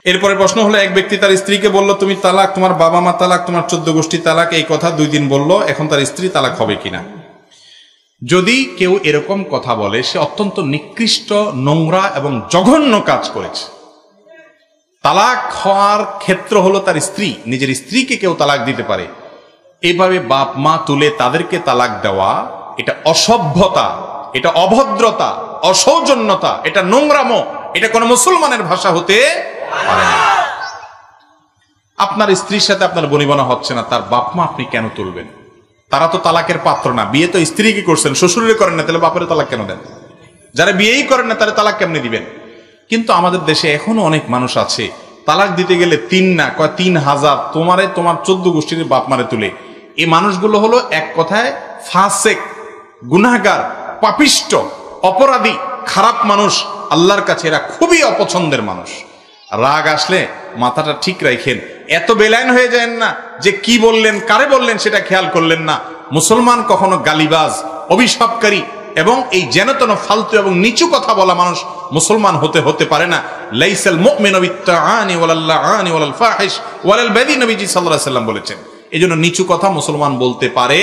এরপরে প্রশ্ন হলো, এক ব্যক্তি তার স্ত্রীকে বলল তুমি তালাক, তোমার বাবা মা তালাক, তোমার 14 গোষ্ঠী তালাক, এই কথা 2 দিন বলল, এখন তার স্ত্রী তালাক হবে কিনা? যদি কেউ এরকম কথা বলে সে অত্যন্ত নিকৃষ্ট, নোংরা এবং জঘন্য কাজ করেছে। তালাক হওয়ার ক্ষেত্র হলো তার স্ত্রী, নিজের স্ত্রীকে কেউ তালাক দিতে পারে। এভাবে বাপ মা তুলে তাদেরকে তালাক দেওয়া, এটা অসভ্যতা, এটা অভদ্রতা, অসৌজন্যতা, এটা নোংরামো, এটা কোনো মুসলমানের ভাষা হতে পারে না। আপনার স্ত্রীর সাথে আপনার বনিবনা হচ্ছে না, তার বাপ মা আপনি কেন তুলবেন? তারা তো তালাকের পাত্র না। বিয়ে তো স্ত্রীকে করছেন, শ্বশুরে করেন না, তাহলে বাপের তালাক কেন দেন? যারা বিয়েই করেন না তারা তালাক কেমনে দিবেন? কিন্তু আমাদের দেশে এখনো অনেক মানুষ আছে তালাক দিতে গেলে 3 না, কয় 3000 তোমার 14 গোষ্ঠীর বাপ মারে তুলে। এই মানুষগুলো হলো এক কথায় ফাসেক, গুনাহগার, পাপিষ্ট, অপরাধী, খারাপ মানুষ। আল্লাহর কাছে এরা খুবই অপছন্দের মানুষ। রাগ আসলে মাথাটা ঠিক রাখেন, এত বেলাইন হয়ে যায় না যে কি বললেন, কারে বললেন সেটা খেয়াল করলেন না। মুসলমান কখনো গালিবাজ, অভিশাপকারী এবং এই যেনতেন ফালতু এবং নিচু কথা বলা মানুষ মুসলমান হতে পারে না। লাইসাল মুমিনু বিত্তাআনি ওয়ালাল লাআনি ওয়ালাল ফাহিশ ওয়ালাল বাযী, নবীজি সাল্লাল্লাহু আলাইহি ওয়াসাল্লাম বলেছেন। এজন্য নিচু কথা মুসলমান বলতে পারে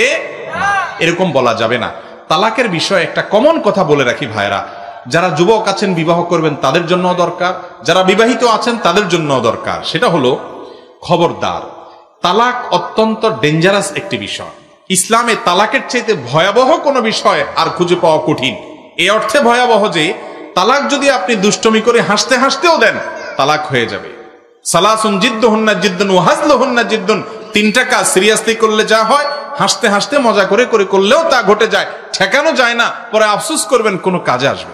না, এরকম বলা যাবে না। তালাকের বিষয়ে একটা কমন কথা বলে রাখি ভাইরা, যারা যুবক আছেন বিবাহ করবেন তাদের জন্য দরকার, যারা বিবাহিত আছেন তাদের জন্য দরকার। সেটা হলো, খবরদার, তালাক অত্যন্ত ডেঞ্জারাস একটি বিষয়। ইসলামে তালাকের চাইতে ভয়াবহ কোনো বিষয় আর খুঁজে পাওয়া কঠিন। এই অর্থে ভয়াবহ যে তালাক যদি আপনি দুষ্টমি করে হাসতে হাসতেও দেন, তালাক হয়ে যাবে। সালাসুন জিদ্দুহুন্না জিদ্দুন ওয়া হাজলুহুন্না জিদ্দুন, 3টা কাজ সিরিয়াসলি করলে যা হয়, হাসতে হাসতে মজা করে করলেও তা ঘটে যায়, ঠেকানো যায় না, পরে আফসোস করবেন কোনো কাজে আসবে।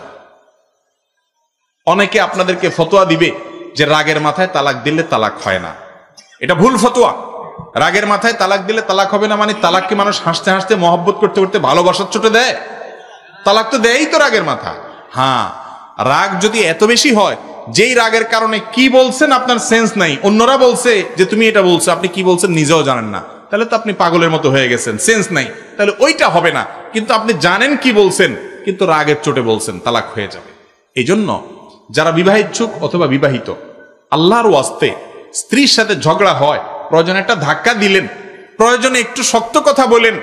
অনেকে আপনাদেরকে ফতোয়া দিবে যে রাগের মাথায় তালাক দিলে তালাক হয় না। এটা ভুল ফতোয়া। রাগের মাথায় তালাক দিলে তালাক হবে না মানে তালাককে মানুষ হাসতে হাসতে মহব্বত করতে করতে ভালোবাসার চোটে দেয়? তালাক তো দেয়ই তো রাগের মাথায়। হ্যাঁ, রাগ যদি এত বেশি হয় যেই রাগের কারণে কি বলছেন আপনার সেন্স নাই, অন্যরা বলছে যে তুমি এটা বলছো, আপনি কি বলছেন নিজেও জানেন না, তাহলে তো আপনি পাগলের মতো হয়ে গেছেন, সেন্স নাই, তাহলে ওইটা হবে না। কিন্তু আপনি জানেন কি বলছেন, কিন্তু রাগের চোটে বলছেন, তালাক হয়ে যাবে। এই জন্য যারা বিবাহিচ্ছুক অথবা বিবাহিত, আল্লাহর ওয়াস্তে স্ত্রীর সাথে ঝগড়া হয়, প্রয়োজনে একটা ধাক্কা দিলেন, প্রয়োজনে একটু শক্ত কথা বলেন,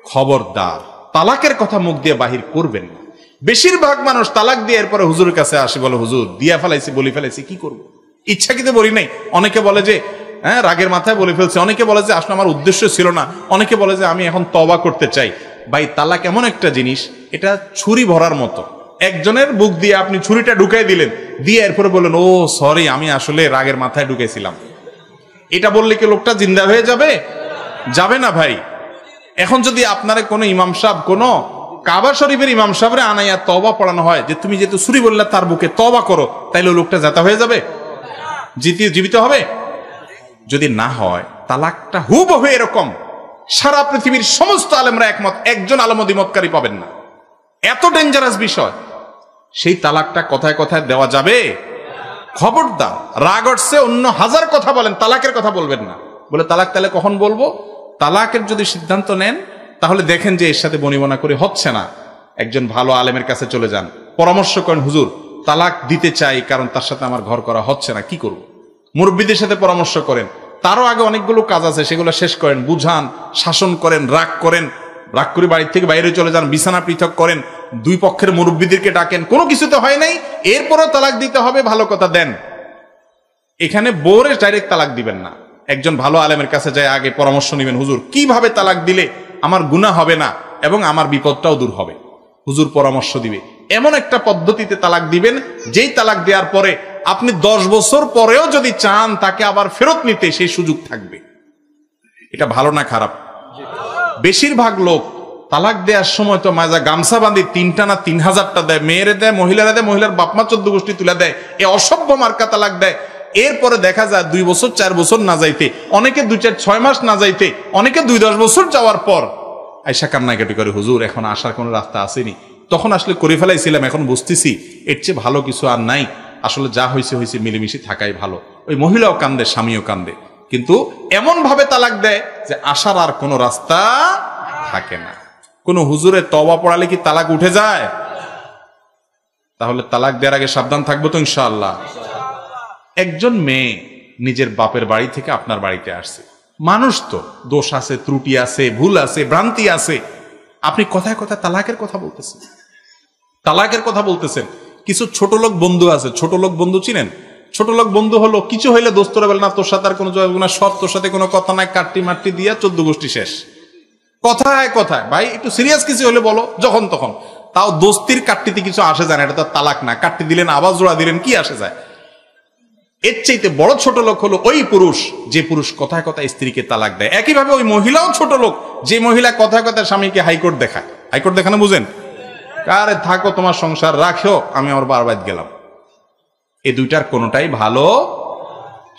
খবরদার তালাকের কথা মুখ দিয়ে বাহির করবেন না। বেশিরভাগ মানুষ তালাক দিয়ে এরপরে হুজুরের কাছে আসে, বলে হুজুর দিয়া ফেলাইছি, বলে ফেলাইছি, কি করবো, ইচ্ছাকৃত বলি নাই। অনেকে বলে যে হ্যাঁ রাগের মাথায় বলে ফেলছে, অনেকে বলে যে আসলে আমার উদ্দেশ্য ছিল না, অনেকে বলে যে আমি এখন তওবা করতে চাই। ভাই, তালাক এমন একটা জিনিস, এটা ছুরি ভরার মতো। একজনের বুক দিয়ে আপনি ছুরিটা ঢুকাই দিলেন, দিয়ে এরপরে বললেন ও সরি, আমি আসলে রাগের মাথায় ঢুকেছিলাম, এটা বললে কি লোকটা জিন্দা হয়ে যাবে? যাবে না ভাই। এখন যদি আপনারা কোনো ইমাম সাহেব, কোনো কাবা শরীফের ইমাম সাহেবরে আনাইয়া তওবা পড়ানো হয় যে তুমি যেহেতু ছুরি বললে তার বুকে তওবা করো, তাইলে লোকটা জাতা হয়ে যাবে, জীবিত হবে? যদি না হয়, তালাকটা হুবহু এরকম, সারা পৃথিবীর সমস্ত আলেমরা একমত, একজন আলেমদ্বিমতকারী পাবেন না। এত ডেঞ্জারাস বিষয়, সেই তালাকটা কথায় কথায় দেওয়া যাবে? খবরদার, রাগ উঠছে অন্য 1000 কথা বলেন, তালাকের কথা বলবেন না। বলে তালাক তাহলে কখন বলবো? তালাকের যদি সিদ্ধান্ত নেন তাহলে দেখেন যে এর সাথে বনিবনা করে হচ্ছে না, একজন ভালো আলেমের কাছে চলে যান, পরামর্শ করেন, হুজুর তালাক দিতে চাই কারণ তার সাথে আমার ঘর করা হচ্ছে না, কি করব? মুরব্বীদের সাথে পরামর্শ করেন, তারও আগে অনেকগুলো কাজ আছে, সেগুলো শেষ করেন, বুঝান, শাসন করেন, রাগ করে বাড়ির থেকে বাইরে চলে যান, বিছানা পৃথক করেন, 2 পক্ষের মুরব্বীদেরকে ডাকেন, কোনো কিছুতে হয় নাই, এরপরও তালাক দিতে হবে, ভালো কথা দেন। এখানে বোরে ডাইরেক্ট তালাক দিবেন না, একজন ভালো আলেমের কাছে যায় আগে পরামর্শ নেবেন, হুজুর কিভাবে তালাক দিলে আমার গুনাহ হবে না এবং আমার বিপদটাও দূর হবে, হুজুর পরামর্শ দিবে। এমন একটা পদ্ধতিতে তালাক দিবেন যেই তালাক দেওয়ার পরে আপনি 10 বছর পরেও যদি চান তাকে আবার ফেরত নিতে সেই সুযোগ থাকবে। এটা ভালো না খারাপ? বেশিরভাগ লোক তালাক দেওয়ার সময় তো মাজা গামছা বাঁধি 3টা না 3000টা দেয়, মেয়েরে দেয়, মহিলারা দেয়, মহিলার বাপমা 14 গোষ্ঠী তুলে দেয়, এ অসভ্য মার্কা তালাক দেয়। এরপরে দেখা যায় 2 বছর 4 বছর না যাইতে, অনেকে 2-4-6 মাস না যাইতে, অনেকে 2-10 বছর যাওয়ার পর আয়সা কান্নাকাটি করে, হুজুর এখন আসার কোনো রাস্তা আসেনি, তখন আসলে করে ফেলাইছিলাম, এখন বুঝতেছি এর চেয়ে ভালো কিছু আর নাই, আসলে যা হয়েছে হয়েছে, মিলেমিশে থাকাই ভালো। ওই মহিলাও কান্দে, স্বামীও কান্দে, কিন্তু এমন ভাবে তালাক দেয় যে আসার আর কোনো রাস্তা থাকে না। কোন হুজুরে তওবা পড়ালে কি তালাক উঠে যায়? তাহলে তালাক দেওয়ার আগে সাবধান থাকবো তো ইনশাআল্লাহ। একজন মেয়ে নিজের বাপের বাড়ি থেকে আপনার বাড়িতে আসছে, মানুষ তো, দোষ আছে, ত্রুটি আছে, ভুল আছে, ভ্রান্তি আছে, আপনি কথায় কথায় তালাকের কথা বলতেছেন, তালাকের কথা বলতেছেন। কিছু ছোট লোক বন্ধু আছে, ছোট লোক বন্ধু চিনেন? ছোট লোক বন্ধু হলো কিছু হইলে দোস্তরা বলে না তোর সাথে আর কোনো যোগাযোগ না, সব তোর সাথে কোনো কথা নাই, কাট্টি মাট্টি দিয়া 14 গোষ্ঠী শেষ। কথায় কথায় ভাই একটু সিরিয়াস কিছু হলে বলো, যখন তখন। তাও দোস্তির কাট্টিতে কিছু আসে যায় না, এটা তো তালাক না। কাট্টি দিলেন, আবার জোড়া দিলেন, কি আসে যায়? এর চাইতে বড় ছোট লোক হলো ওই পুরুষ যে পুরুষ কথায় কথায় স্ত্রীকে তালাক দেয়। একইভাবে ওই মহিলাও ছোট লোক যে মহিলা কথায় কথায় স্বামীকে হাইকোর্ট দেখায়। হাইকোর্ট দেখানো বুঝেন? কারে থাকো তোমার সংসার রাখো, আমি আমার বারবাদ গেলাম। এই দুইটার কোনোটাই ভালো।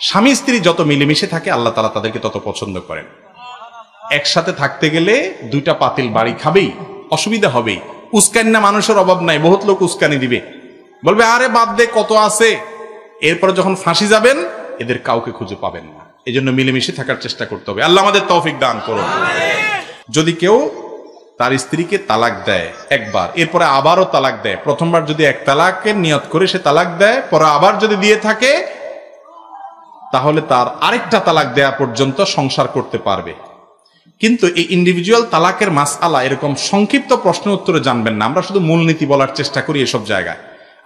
স্বামী স্ত্রী যত মিলেমিশে থাকে আল্লাহ তাআলা তাদেরকে তত পছন্দ করেন। একসাথে থাকতে গেলে দুইটা পাতিল বাড়ি খাবেই, অসুবিধা হবেই। উস্কানি না মানুষের অভাব নাই, বহুত লোক উস্কানি দিবে, বলবে আরে বাদ দে কত আছে। এরপরে যখন ফাঁসি যাবেন এদের কাউকে খুঁজে পাবেন না। এই জন্য মিলেমিশে থাকার চেষ্টা করতে হবে। আল্লাহ আমাদের তৌফিক দান করুন। যদি কেউ তার স্ত্রীকে তালাক দেয় একবার, এরপরে আবারও তালাক দেয়, প্রথমবার যদি এক তালাকের নিয়ত করে সে তালাক দেয়, পরে আবার যদি দিয়ে থাকে, তাহলে তার আরেকটা তালাক দেয়া পর্যন্ত সংসার করতে পারবে। কিন্তু এই ইন্ডিভিজুয়াল তালাকের মাসআলা এরকম সংক্ষিপ্ত প্রশ্ন উত্তরে জানবেন না। আমরা শুধু মূলনীতি বলার চেষ্টা করি এসব জায়গায়।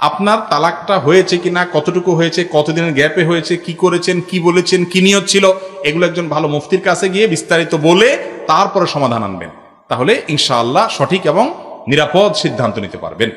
আপনার তালাকটা হয়েছে কিনা, কতটুকু হয়েছে, কতদিনের গ্যাপে হয়েছে, কি করেছেন, কি বলেছেন, কি নিয়ত ছিল, এগুলো একজন ভালো মুফতির কাছে গিয়ে বিস্তারিত বলে তারপরে সমাধান আনবেন। তাহলে ইনশাআল্লাহ সঠিক এবং নিরাপদ সিদ্ধান্ত নিতে পারবেন।